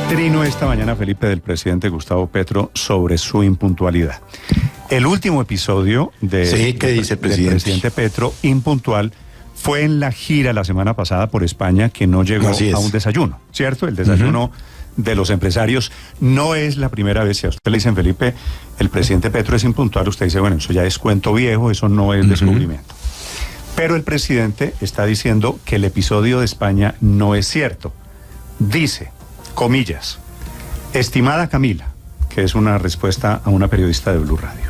Trino esta mañana, Felipe, del presidente Gustavo Petro sobre su impuntualidad. El último episodio ¿qué dice el presidente? del presidente Petro, impuntual, fue en la gira la semana pasada por España, que no llegó a un desayuno, ¿cierto? El desayuno de los empresarios. No es la primera vez, si a usted le dicen, Felipe, el presidente Petro es impuntual, usted dice, bueno, eso ya es cuento viejo, eso no es descubrimiento. Pero el presidente está diciendo que el episodio de España no es cierto. Dice, comillas, estimada Camila, que es una respuesta a una periodista de Blue Radio,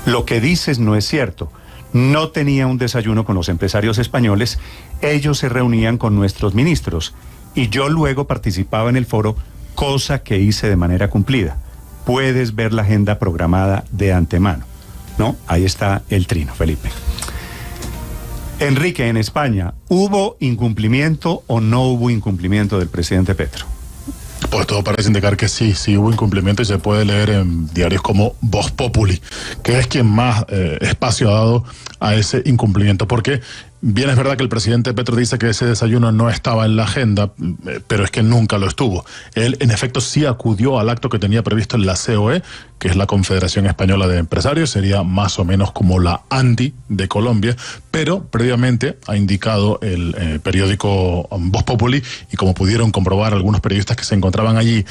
lo que dices no es cierto. No tenía un desayuno con los empresarios españoles, ellos se reunían con nuestros ministros y yo luego participaba en el foro, cosa que hice de manera cumplida. Puedes ver la agenda programada de antemano. ¿No? Ahí está el trino, Felipe. Enrique, en España, ¿hubo incumplimiento o no hubo incumplimiento del presidente Petro? Pues todo parece indicar que sí hubo incumplimiento y se puede leer en diarios como Voz Populi, que es quien más espacio ha dado a ese incumplimiento, porque bien es verdad que el presidente Petro dice que ese desayuno no estaba en la agenda, pero es que nunca lo estuvo. Él, en efecto, sí acudió al acto que tenía previsto en la COE, que es la Confederación Española de Empresarios, sería más o menos como la ANDI de Colombia, pero previamente ha indicado el periódico Voz Populi, y como pudieron comprobar algunos periodistas que se encontraban allí,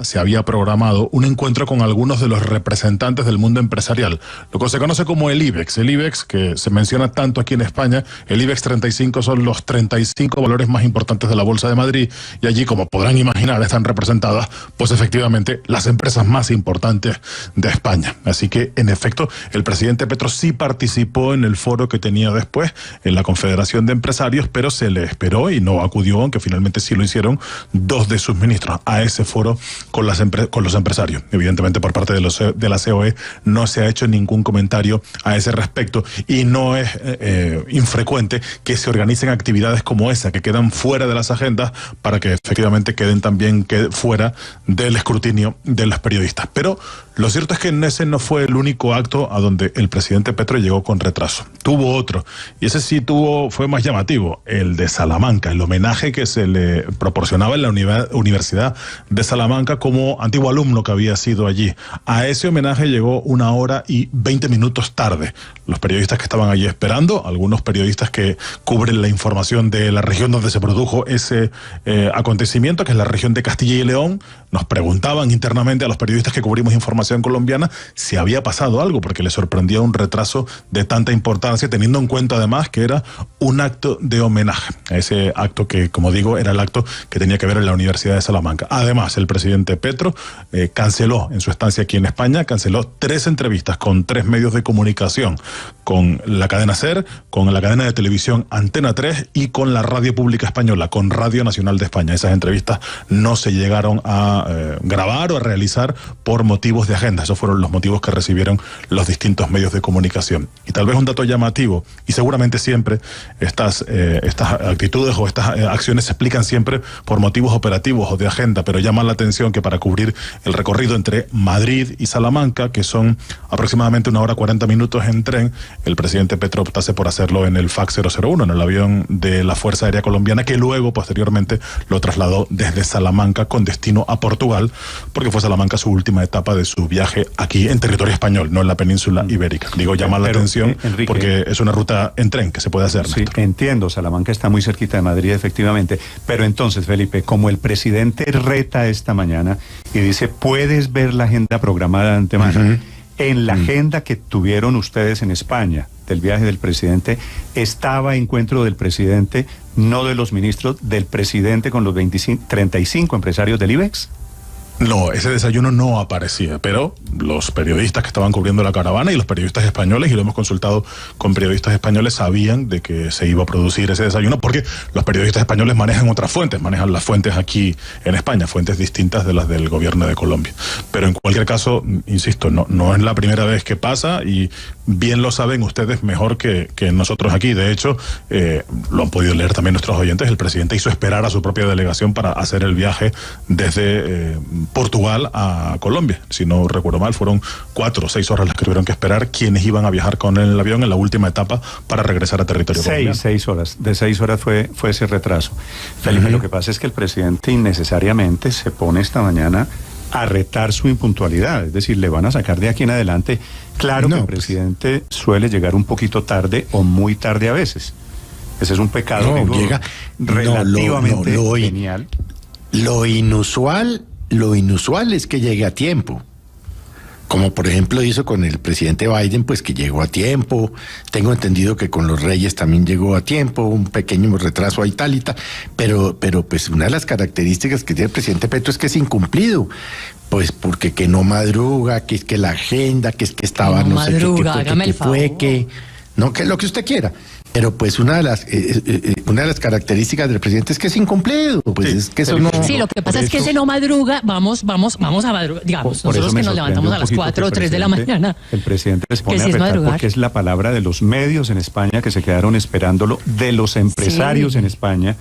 se había programado un encuentro con algunos de los representantes del mundo empresarial, lo que se conoce como el IBEX. El IBEX, que se menciona tanto aquí en España, el IBEX 35 son los 35 valores más importantes de la Bolsa de Madrid, y allí, como podrán imaginar, están representadas, pues efectivamente, las empresas más importantes de España. Así que, en efecto, el presidente Petro sí participó en el foro que tenía después en la Confederación de Empresarios, pero se le esperó y no acudió, aunque finalmente sí lo hicieron dos de sus ministros a ese foro con los empresarios. Evidentemente, por parte de la COE no se ha hecho ningún comentario a ese respecto, y no es infrecuente que se organicen actividades como esa, que quedan fuera de las agendas, para que efectivamente queden también fuera del escrutinio de los periodistas. Pero lo cierto es que ese no fue el único acto a donde el presidente Petro llegó con retraso. Tuvo otro, y ese sí fue más llamativo, el de Salamanca, el homenaje que se le proporcionaba en la Universidad de Salamanca como antiguo alumno que había sido allí. A ese homenaje llegó 1 hora y 20 minutos tarde. Los periodistas que estaban allí esperando, algunos periodistas que cubren la información de la región donde se produjo ese acontecimiento, que es la región de Castilla y León, nos preguntaban internamente a los periodistas que cubrimos información colombiana si había pasado algo, porque les sorprendía un retraso de tanta importancia, teniendo en cuenta además que era un acto de homenaje. Ese acto que, como digo, era el acto que tenía que ver en la Universidad de Salamanca. Además, el presidente Petro canceló, en su estancia aquí en España, canceló 3 entrevistas con 3 medios de comunicación, con la cadena SER, con la cadena de televisión Antena 3 y con la Radio Pública Española, con Radio Nacional de España. Esas entrevistas no se llegaron a grabar o a realizar por motivos de agenda. Esos fueron los motivos que recibieron los distintos medios de comunicación. Y tal vez un dato llamativo, y seguramente siempre estas actitudes o estas acciones se explican siempre por motivos operativos o de agenda, pero llama la atención que para cubrir el recorrido entre Madrid y Salamanca, que son aproximadamente 1 hora 40 minutos en tren, el presidente Petro optase por hacerlo en el FAC 001, en el avión de la Fuerza Aérea Colombiana, que luego, posteriormente, lo trasladó desde Salamanca con destino a Portugal, porque fue Salamanca su última etapa de su viaje aquí en territorio español, no en la península ibérica. Digo, llama la atención, Enrique, porque es una ruta en tren que se puede hacer. Sí, entiendo, Salamanca está muy cerquita de Madrid, efectivamente, pero entonces, Felipe, como el presidente reta esta mañana y dice, puedes ver la agenda programada de antemano, en la agenda que tuvieron ustedes en España del viaje del presidente, estaba encuentro del presidente, no de los ministros, del presidente con los 35 empresarios del IBEX. No, ese desayuno no aparecía, pero los periodistas que estaban cubriendo la caravana y los periodistas españoles, y lo hemos consultado con periodistas españoles, sabían de que se iba a producir ese desayuno, porque los periodistas españoles manejan otras fuentes, manejan las fuentes aquí en España, fuentes distintas de las del gobierno de Colombia. Pero en cualquier caso, insisto, no es la primera vez que pasa, y bien lo saben ustedes mejor que nosotros aquí. De hecho, lo han podido leer también nuestros oyentes, el presidente hizo esperar a su propia delegación para hacer el viaje desde Portugal a Colombia. Si no recuerdo mal, fueron 4 o 6 horas las que tuvieron que esperar quienes iban a viajar con el avión en la última etapa para regresar a territorio colombiano. 6 horas. De 6 horas fue ese retraso. Felipe, lo que pasa es que el presidente innecesariamente se pone esta mañana a retar su impuntualidad, es decir, le van a sacar de aquí en adelante. Claro que el presidente suele llegar un poquito tarde o muy tarde a veces. Ese es un pecado, llega relativamente genial. Lo inusual es que llegue a tiempo. Como por ejemplo hizo con el presidente Biden, pues que llegó a tiempo. Tengo entendido que con los Reyes también llegó a tiempo, un pequeño retraso ahí tal y tal. Pero pues una de las características que tiene el presidente Petro es que es incumplido. Pues porque que no madruga, que es que la agenda, que es que estaba no sé madruga, qué fue, que no, que lo que usted quiera. Pero pues una de las características del presidente es que es incumplido, pues es que eso no. Sí, lo que pasa es que ese no madruga, vamos a madrugar, digamos, nosotros que nos levantamos a las 4 o 3 de la mañana. El presidente se pone a retar porque es la palabra de los medios en España que se quedaron esperándolo, de los empresarios en España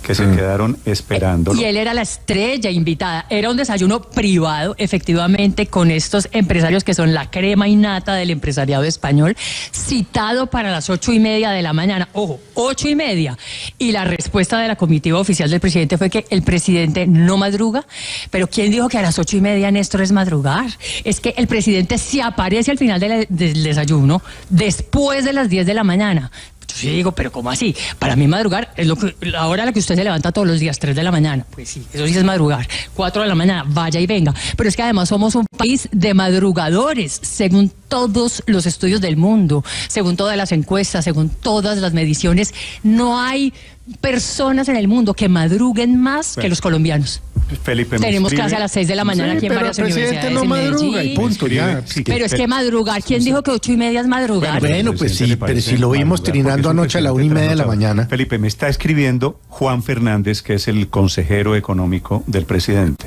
que se quedaron esperando. Y él era la estrella invitada. Era un desayuno privado, efectivamente, con estos empresarios que son la crema innata del empresariado español, citado para las 8:30 de la mañana. Ojo, 8:30. Y la respuesta de la comitiva oficial del presidente fue que el presidente no madruga. Pero ¿quién dijo que a las 8:30, Néstor, es madrugar? Es que el presidente se aparece al final del desayuno, después de las 10 de la mañana. Yo sí digo, pero ¿cómo así? Para mí madrugar es la hora a la que usted se levanta todos los días, 3 de la mañana. Pues sí, eso sí es madrugar. 4 de la mañana, vaya y venga. Pero es que además somos un país de madrugadores, según todos los estudios del mundo, según todas las encuestas, según todas las mediciones. No hay personas en el mundo que madruguen más que los colombianos. Felipe, tenemos clase a las 6 de la mañana aquí en varias universidades no madruga y punto, ya. Pero es que madrugar, ¿quién dijo que 8:30 es madrugar? Bueno, pues sí, pero si lo vimos trinando anoche a la 1:30 de la mañana. Felipe, me está escribiendo Juan Fernández, que es el consejero económico del presidente,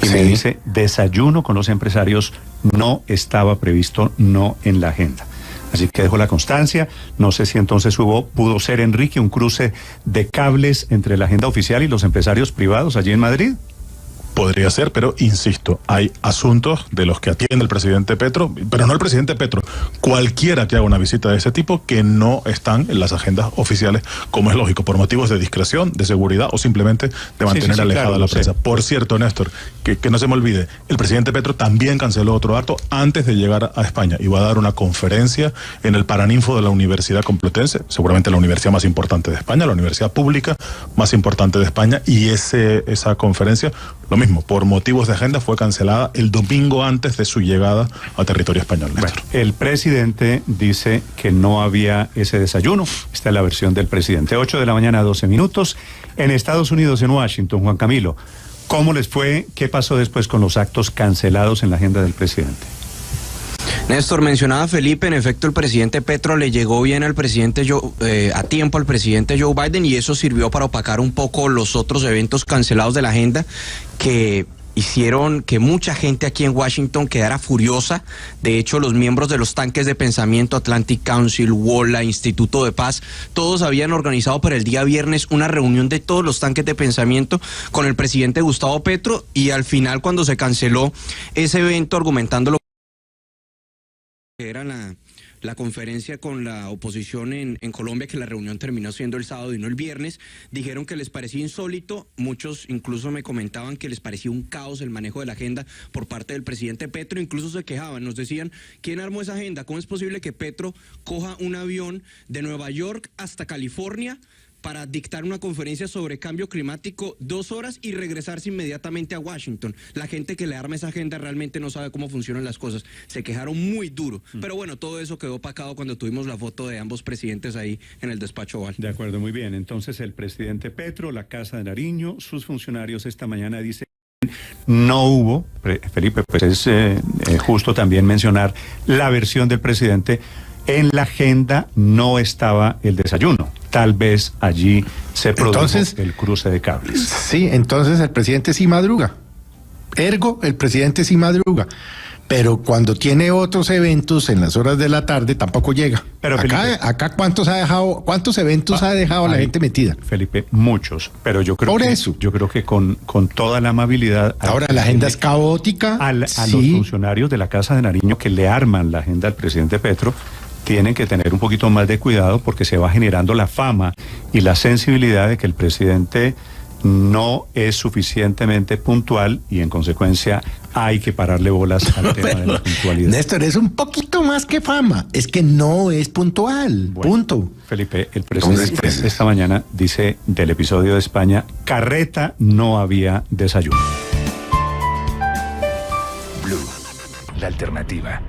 y me dice, desayuno con los empresarios no estaba previsto, no en la agenda. Así que dejo la constancia. No sé si entonces pudo ser, Enrique, un cruce de cables entre la agenda oficial y los empresarios privados allí en Madrid. Podría ser, pero insisto, hay asuntos de los que atiende el presidente Petro, pero no el presidente Petro, cualquiera que haga una visita de ese tipo que no están en las agendas oficiales, como es lógico, por motivos de discreción, de seguridad o simplemente de mantener alejada la prensa. Por cierto, Néstor, que no se me olvide, el presidente Petro también canceló otro acto antes de llegar a España. Iba a dar una conferencia en el Paraninfo de la Universidad Complutense, seguramente la universidad más importante de España, la universidad pública más importante de España, y esa conferencia, lo mismo, por motivos de agenda fue cancelada el domingo antes de su llegada a territorio español. Bueno, el presidente dice que no había ese desayuno. Esta es la versión del presidente. 8 de la mañana, 12 minutos. En Estados Unidos, en Washington, Juan Camilo, ¿cómo les fue? ¿Qué pasó después con los actos cancelados en la agenda del presidente? Néstor, mencionaba Felipe, en efecto el presidente Petro le llegó bien al presidente a tiempo al presidente Joe Biden, y eso sirvió para opacar un poco los otros eventos cancelados de la agenda que hicieron que mucha gente aquí en Washington quedara furiosa. De hecho, los miembros de los tanques de pensamiento, Atlantic Council, WOLA, Instituto de Paz, todos habían organizado para el día viernes una reunión de todos los tanques de pensamiento con el presidente Gustavo Petro, y al final, cuando se canceló ese evento, argumentando lo que era la conferencia con la oposición en Colombia, que la reunión terminó siendo el sábado y no el viernes, dijeron que les parecía insólito. Muchos incluso me comentaban que les parecía un caos el manejo de la agenda por parte del presidente Petro. Incluso se quejaban, nos decían, ¿quién armó esa agenda? ¿Cómo es posible que Petro coja un avión de Nueva York hasta California para dictar una conferencia sobre cambio climático 2 horas y regresarse inmediatamente a Washington? La gente que le arma esa agenda realmente no sabe cómo funcionan las cosas. Se quejaron muy duro. Pero bueno, todo eso quedó opacado cuando tuvimos la foto de ambos presidentes ahí en el despacho Oval. De acuerdo, muy bien. Entonces el presidente Petro, la Casa de Nariño, sus funcionarios esta mañana dicen no hubo, Felipe, pues es justo también mencionar la versión del presidente. En la agenda no estaba el desayuno. Tal vez allí se produjo el cruce de cables. Sí, entonces el presidente sí madruga. Ergo, el presidente sí madruga. pero cuando tiene otros eventos en las horas de la tarde tampoco llega. Pero acá ¿cuántos eventos ha dejado la gente metida? Felipe, muchos, pero yo creo yo creo que con toda la amabilidad. Ahora la agenda es caótica. A los funcionarios de la Casa de Nariño que le arman la agenda al presidente Petro, tienen que tener un poquito más de cuidado porque se va generando la fama y la sensibilidad de que el presidente no es suficientemente puntual y en consecuencia hay que pararle bolas al tema de la puntualidad. Néstor, es un poquito más que fama, es que no es puntual, punto. Felipe, el presidente esta mañana dice del episodio de España, carreta no había desayuno. Blue, la alternativa.